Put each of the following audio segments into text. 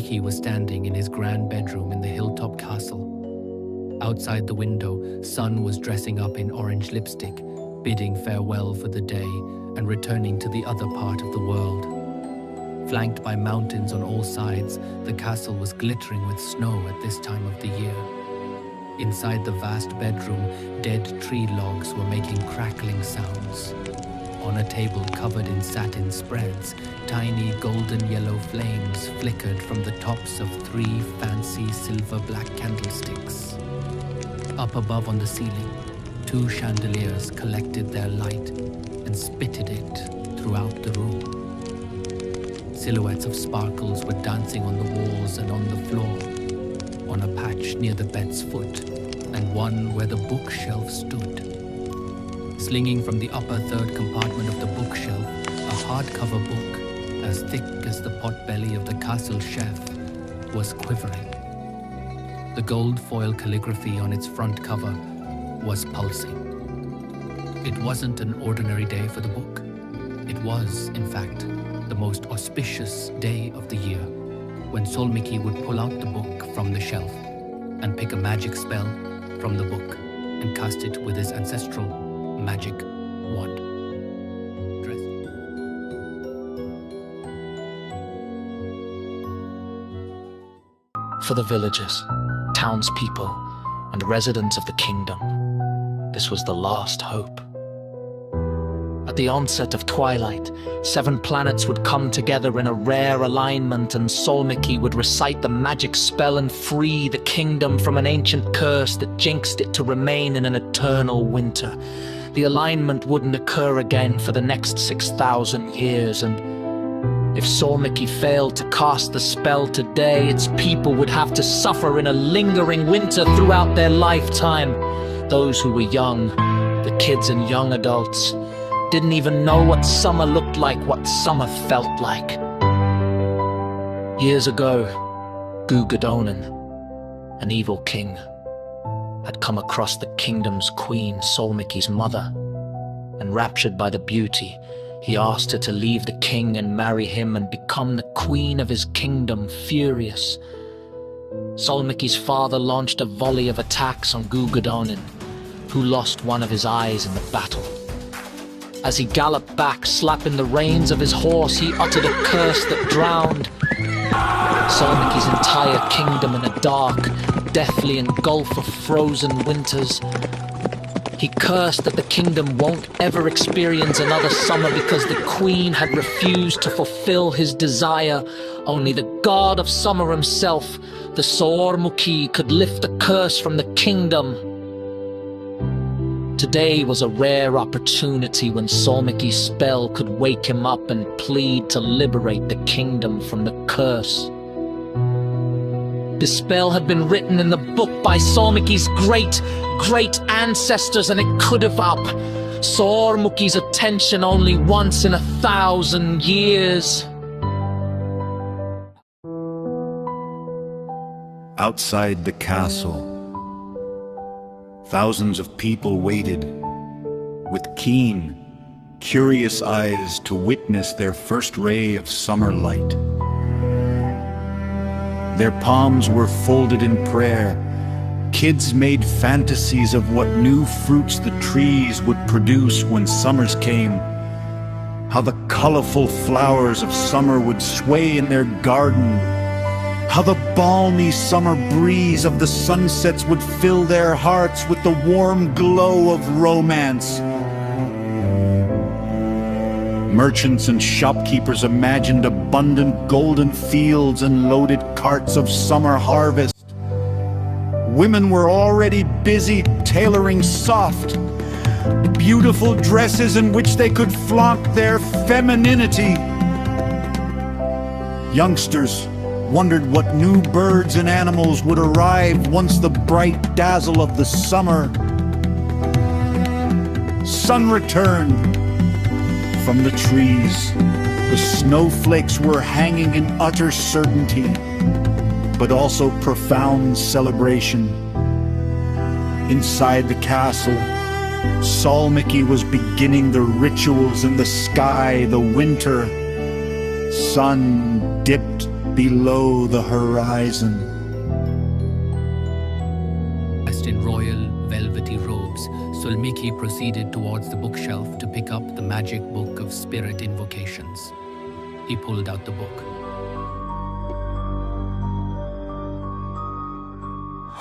Solmiki was standing in his grand bedroom in the hilltop castle. Outside the window, Sun was dressing up in orange lipstick, bidding farewell for the day and returning to the other part of the world. Flanked by mountains on all sides, the castle was glittering with snow at this time of the year. Inside the vast bedroom, dead tree logs were making crackling sounds. On a table covered in satin spreads, tiny golden yellow flames flickered from the tops of 3 fancy silver-black candlesticks. Up above on the ceiling, 2 chandeliers collected their light and spitted it throughout the room. Silhouettes of sparkles were dancing on the walls and on the floor, on a patch near the bed's foot, and one where the bookshelf stood. Slinging from the upper 3rd compartment of the bookshelf, a hardcover book, as thick as the potbelly of the castle chef, was quivering. The gold foil calligraphy on its front cover was pulsing. It wasn't an ordinary day for the book. It was, in fact, the most auspicious day of the year, when Solmiki would pull out the book from the shelf and pick a magic spell from the book and cast it with his ancestral magic wand. For the villagers, townspeople, and residents of the kingdom, this was the last hope. At the onset of twilight, 7 planets would come together in a rare alignment, and Solmiki would recite the magic spell and free the kingdom from an ancient curse that jinxed it to remain in an eternal winter. The alignment wouldn't occur again for the next 6,000 years, and if Solmiki failed to cast the spell today, its people would have to suffer in a lingering winter throughout their lifetime. Those who were young, the kids and young adults, didn't even know what summer looked like, what summer felt like. Years ago, Gugadonin, an evil king, had come across the kingdom's queen, Solmiki's mother. Enraptured by the beauty, he asked her to leave the king and marry him and become the queen of his kingdom. Furious, Solmiki's father launched a volley of attacks on Gugadonin, who lost one of his eyes in the battle. As he galloped back, slapping the reins of his horse, he uttered a curse that drowned Solmiki's entire kingdom in a dark, deathly gulf of frozen winters. He cursed that the kingdom won't ever experience another summer because the queen had refused to fulfill his desire. Only the god of summer himself, the Soormukki, could lift the curse from the kingdom. Today was a rare opportunity when Solmiki's spell could wake him up and plead to liberate the kingdom from the curse. The spell had been written in the book by Solmiki's great ancestors, and it could have up Soormukki's attention only once in 1,000 years. Outside the castle, thousands of people waited with keen, curious eyes to witness their first ray of summer light. Their palms were folded in prayer. Kids made fantasies of what new fruits the trees would produce when summers came. How the colorful flowers of summer would sway in their garden. How the balmy summer breeze of the sunsets would fill their hearts with the warm glow of romance. Merchants and shopkeepers imagined abundant golden fields and loaded carts of summer harvest. Women were already busy tailoring soft, beautiful dresses in which they could flaunt their femininity. Youngsters wondered what new birds and animals would arrive once the bright dazzle of the summer sun returned. From the trees, the snowflakes were hanging in utter certainty, but also profound celebration. Inside the castle, Solmiki was beginning the rituals in the sky. The winter sun dipped below the horizon. Dressed in royal, velvety robes, Sulmiki proceeded towards the bookshelf to pick up the magic book of spirit invocations. He pulled out the book.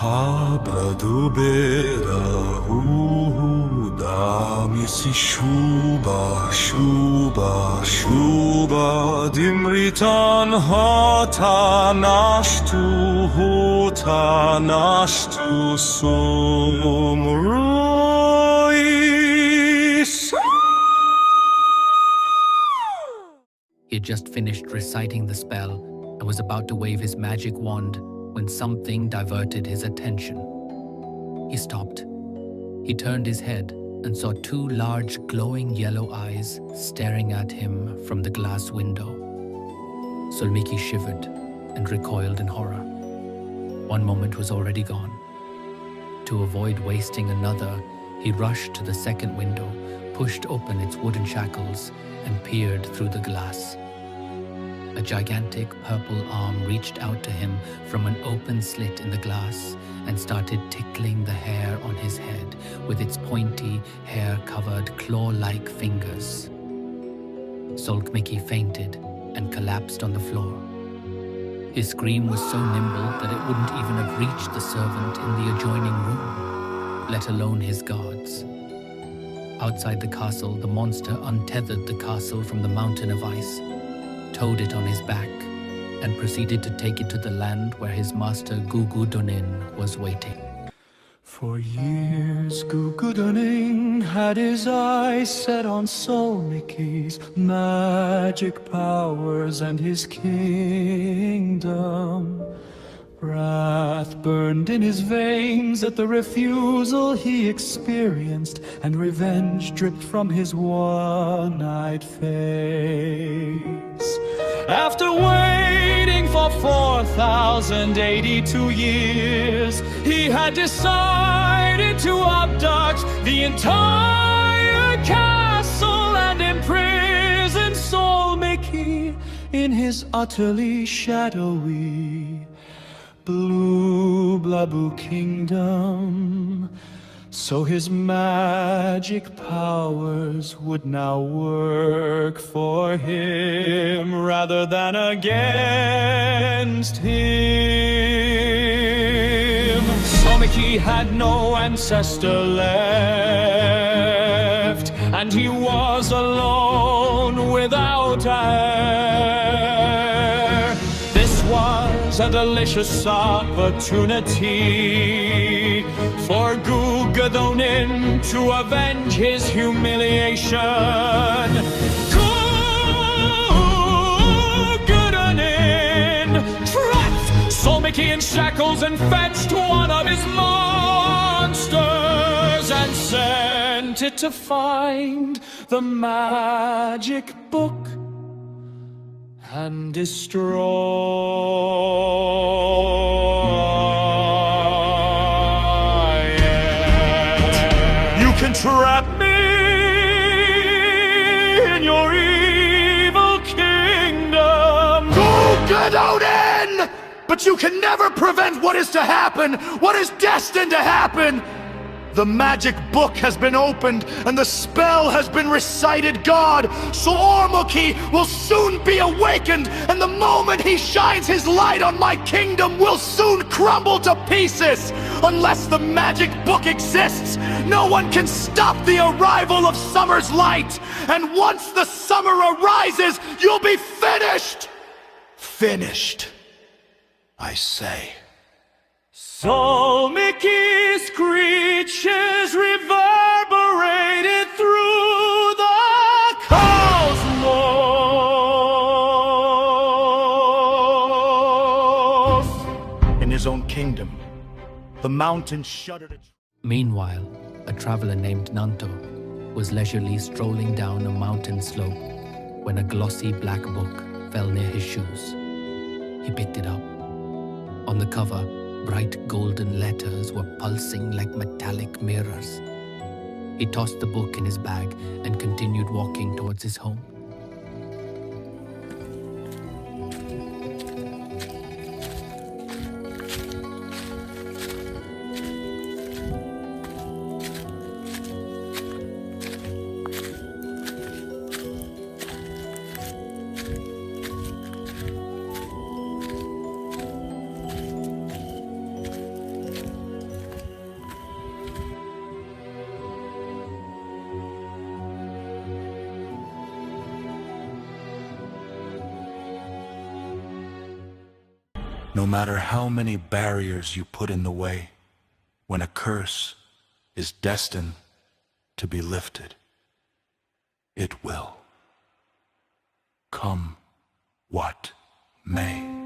Habradu beda damisi shuba shuba shuba dimritan hata nashtu sumruis. He had just finished reciting the spell and was about to wave his magic wand when something diverted his attention. He stopped. He turned his head and saw two large glowing yellow eyes staring at him from the glass window. Sulmiki shivered and recoiled in horror. One moment was already gone. To avoid wasting another, he rushed to the second window, pushed open its wooden shackles, and peered through the glass. A gigantic purple arm reached out to him from an open slit in the glass and started tickling the hair on his head with its pointy, hair-covered, claw-like fingers. Sulmiki fainted and collapsed on the floor. His scream was so nimble that it wouldn't even have reached the servant in the adjoining room, let alone his guards. Outside the castle, the monster untethered the castle from the mountain of ice, towed it on his back, and proceeded to take it to the land where his master Gugudonin was waiting. For years Gugudonin had his eyes set on Sulmiki's magic powers and his kingdom. Wrath burned in his veins at the refusal he experienced, and revenge dripped from his one-eyed face. After waiting for 4,082 years, he had decided to abduct the entire castle and imprison Sulmiki in his utterly shadowy Blue Blabu kingdom, so his magic powers would now work for him rather than against him. Sulmiki had no ancestor left, and he was alone without heir. This was a delicious opportunity for Gugudonin to avenge his humiliation. Gugudonin trapped Sulmiki in shackles and fetched one of his monsters and sent it to find the magic book and destroy it. You can trap me in your evil kingdom, Gugudonin! But you can never prevent what is to happen, what is destined to happen. The magic book has been opened, and the spell has been recited. God, Sulmiki will soon be awakened, and the moment he shines his light on my kingdom will soon crumble to pieces. Unless the magic book exists, no one can stop the arrival of summer's light. And once the summer arises, you'll be finished. Finished, I say. Sulmiki's screeches reverberated through the cosmos. In his own kingdom, the mountains shuddered. Meanwhile, a traveler named Nanto was leisurely strolling down a mountain slope when a glossy black book fell near his shoes. He picked it up. On the cover, bright golden letters were pulsing like metallic mirrors. He tossed the book in his bag and continued walking towards his home. No matter how many barriers you put in the way, when a curse is destined to be lifted, it will. Come what may.